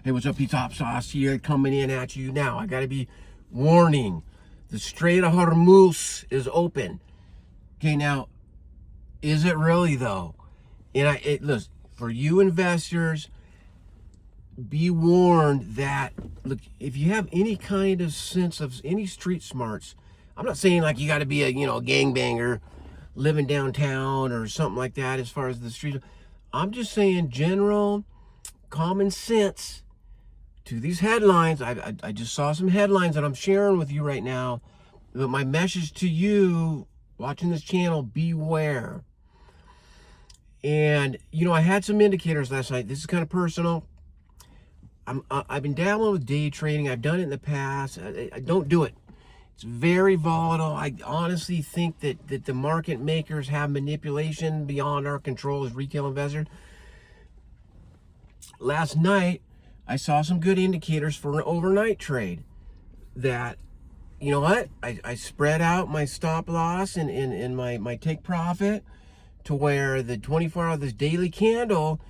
Hey, what's up, Top Sauce here, coming in at you now. I gotta be warning. The Strait of Hormuz is open. Okay, now, is it really though? And look, for you investors, be warned that, look, if you have any kind of sense of any street smarts, I'm not saying like you got to be a gangbanger living downtown or something like that as far as the street. I'm just saying general common sense to these headlines. I just saw some headlines that I'm sharing with you right now. But my message to you watching this channel, beware. And I had some indicators last night. This is kind of personal. I've been dabbling with day trading. I've done it in the past. I don't do it. It's very volatile. I honestly think that the market makers have manipulation beyond our control as retail investors. Last night, I saw some good indicators for an overnight trade that, you know what, I spread out my stop loss and my take profit to where the 24 hour, this daily candle,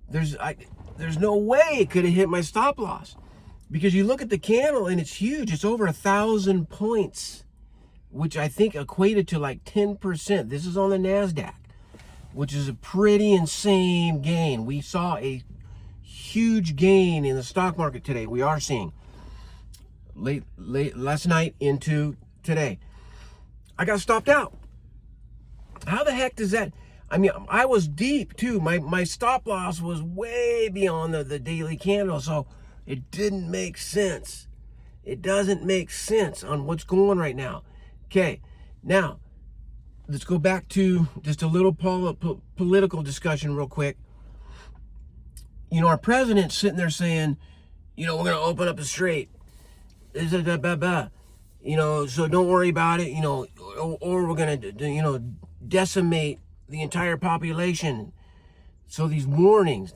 there's no way it could have hit my stop loss, because you look at the candle and it's huge. It's over 1,000 points, which I think equated to like 10%. This is on the NASDAQ, which is a pretty insane gain. We saw a huge gain in the stock market today. We are seeing late last night into today. I got stopped out. How the heck does that? I mean, I was deep too. My stop loss was way beyond the daily candle, so it didn't make sense. It doesn't make sense on what's going right now. Okay, now let's go back to just a little political discussion real quick. Our president's sitting there saying, we're going to open up the strait. So don't worry about it, or we're going to, decimate the entire population. So these warnings,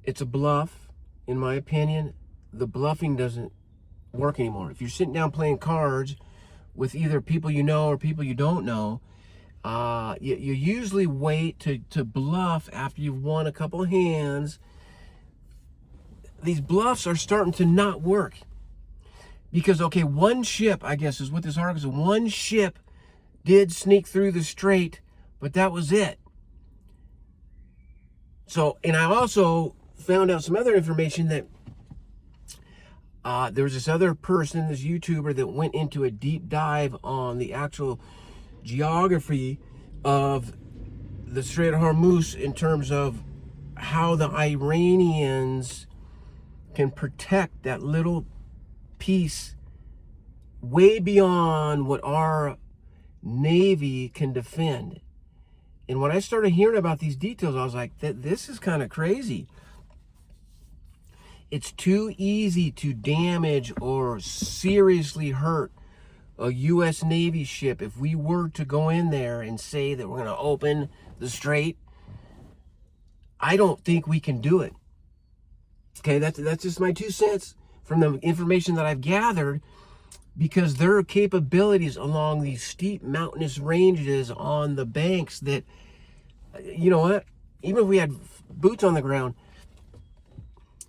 it's a bluff, in my opinion. The bluffing doesn't work anymore. If you're sitting down playing cards with either people you know or people you don't know, you usually wait to bluff after you've won a couple of hands. These bluffs are starting to not work. Because, okay, one ship, I guess is what this article says, one ship did sneak through the strait, but that was it. So, and I also found out some other information that there was this other person, this YouTuber, that went into a deep dive on the actual geography of the Strait of Hormuz in terms of how the Iranians can protect that little piece way beyond what our Navy can defend. And when I started hearing about these details, I was like, this is kind of crazy. It's too easy to damage or seriously hurt a U.S. Navy ship if we were to go in there and say that we're going to open the strait. I don't think we can do it. Okay, that's just my 2 cents from the information that I've gathered, because there are capabilities along these steep mountainous ranges on the banks that, you know what, even if we had boots on the ground,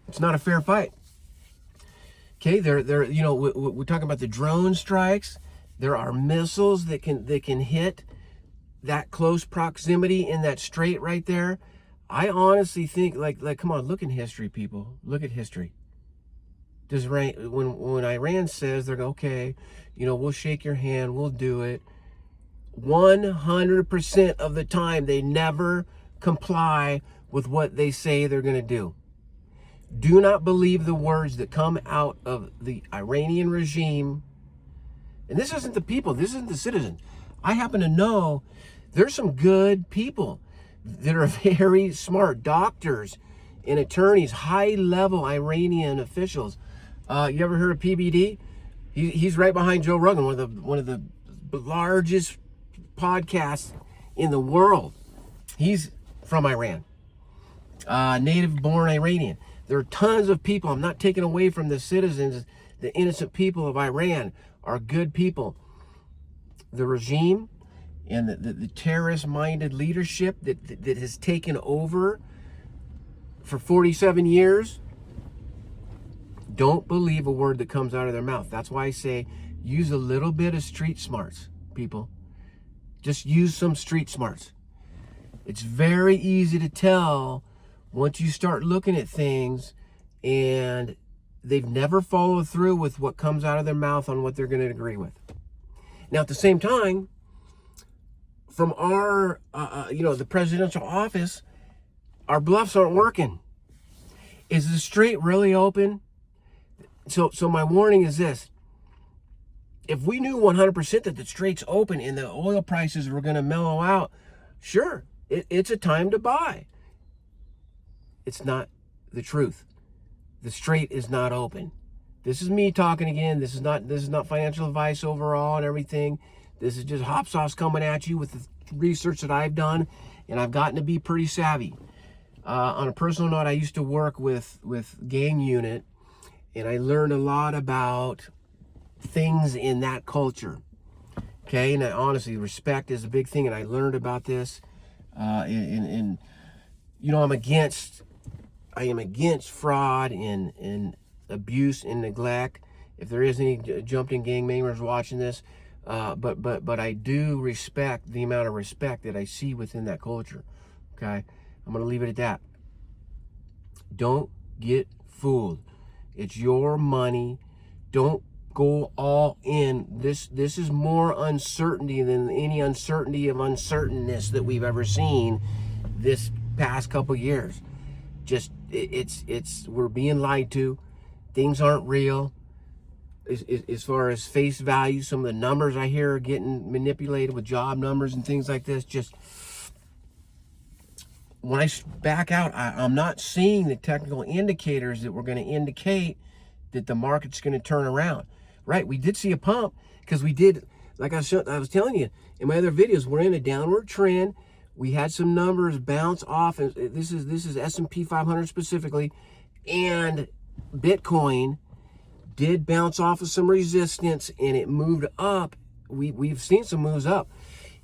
it's not a fair fight. Okay, we're talking about the drone strikes. There are missiles that can hit that close proximity in that strait right there. I honestly think, like, come on, look at history, people. Look at history. When Iran says they're okay, we'll shake your hand, we'll do it, 100% of the time they never comply with what they say they're going to do. Do not believe the words that come out of the Iranian regime. And this isn't the people, this isn't the citizens. I happen to know there's some good people that are very smart, doctors and attorneys, high-level Iranian officials. You ever heard of PBD? He's right behind Joe Rogan, one of the largest podcasts in the world. He's from Iran, native-born Iranian. There are tons of people. I'm not taking away from the citizens. The innocent people of Iran are good people. The regime and the terrorist-minded leadership that has taken over for 47 years, don't believe a word that comes out of their mouth. That's why I say use a little bit of street smarts, people. Just use some street smarts. It's very easy to tell once you start looking at things and they've never followed through with what comes out of their mouth on what they're going to agree with. Now, at the same time, from our, the presidential office, our bluffs aren't working. Is the strait really open? So my warning is this. If we knew 100% that the strait's open and the oil prices were going to mellow out, sure, it's a time to buy. It's not the truth. The strait is not open. This is me talking again. This is not financial advice overall and everything. This is just hot sauce coming at you with the research that I've done, and I've gotten to be pretty savvy. On a personal note, I used to work with gang unit, and I learned a lot about things in that culture. Okay, and honestly, respect is a big thing, and I learned about this. I am against fraud and abuse and neglect. If there is any jumped in gang members watching this, but I do respect the amount of respect that I see within that culture. Okay, I'm gonna leave it at that. Don't get fooled. It's your money. Don't go all in. This is more uncertainty than any uncertainty of uncertainness that we've ever seen this past couple years. Just we're being lied to. Things aren't real. As far as face value, some of the numbers I hear are getting manipulated with job numbers and things like this. Just when I back out, I'm not seeing the technical indicators that were going to indicate that the market's going to turn around. Right, we did see a pump because we did, like I was telling you in my other videos, we're in a downward trend. We had some numbers bounce off, and this is S&P 500 specifically, and Bitcoin did bounce off of some resistance, and it moved up. We've seen some moves up.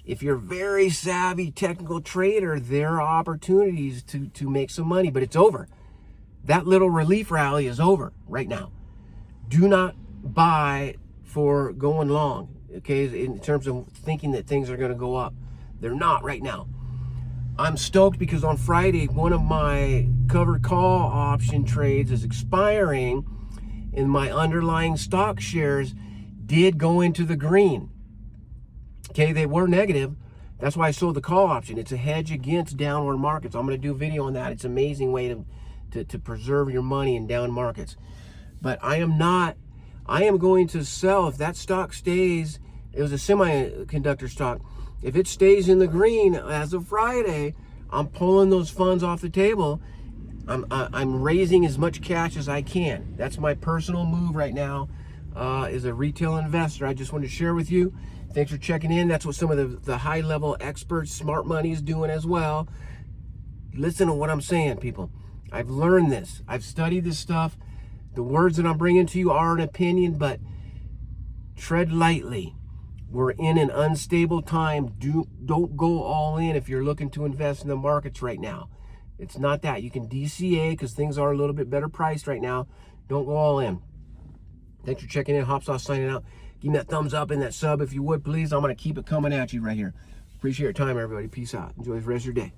If you're a very savvy technical trader, there are opportunities to make some money, but it's over. That little relief rally is over right now. Do not buy for going long, okay, in terms of thinking that things are going to go up. They're not right now. I'm stoked because on Friday, one of my covered call option trades is expiring, and my underlying stock shares did go into the green. Okay, they were negative. That's why I sold the call option. It's a hedge against downward markets. I'm going to do a video on that. It's an amazing way to preserve your money in down markets. But I am going to sell if that stock stays. It was a semiconductor stock. If it stays in the green as of Friday, I'm pulling those funds off the table. I'm raising as much cash as I can. That's my personal move right now as a retail investor. I just wanted to share with you. Thanks for checking in. That's what some of the high-level experts, smart money, is doing as well. Listen to what I'm saying, people. I've learned this. I've studied this stuff. The words that I'm bringing to you are an opinion, but tread lightly. We're in an unstable time. Don't go all in if you're looking to invest in the markets right now. It's not that. You can DCA because things are a little bit better priced right now. Don't go all in. Thanks for checking in. Hop Sauce signing out. Give me that thumbs up and that sub if you would, please. I'm going to keep it coming at you right here. Appreciate your time, everybody. Peace out. Enjoy the rest of your day.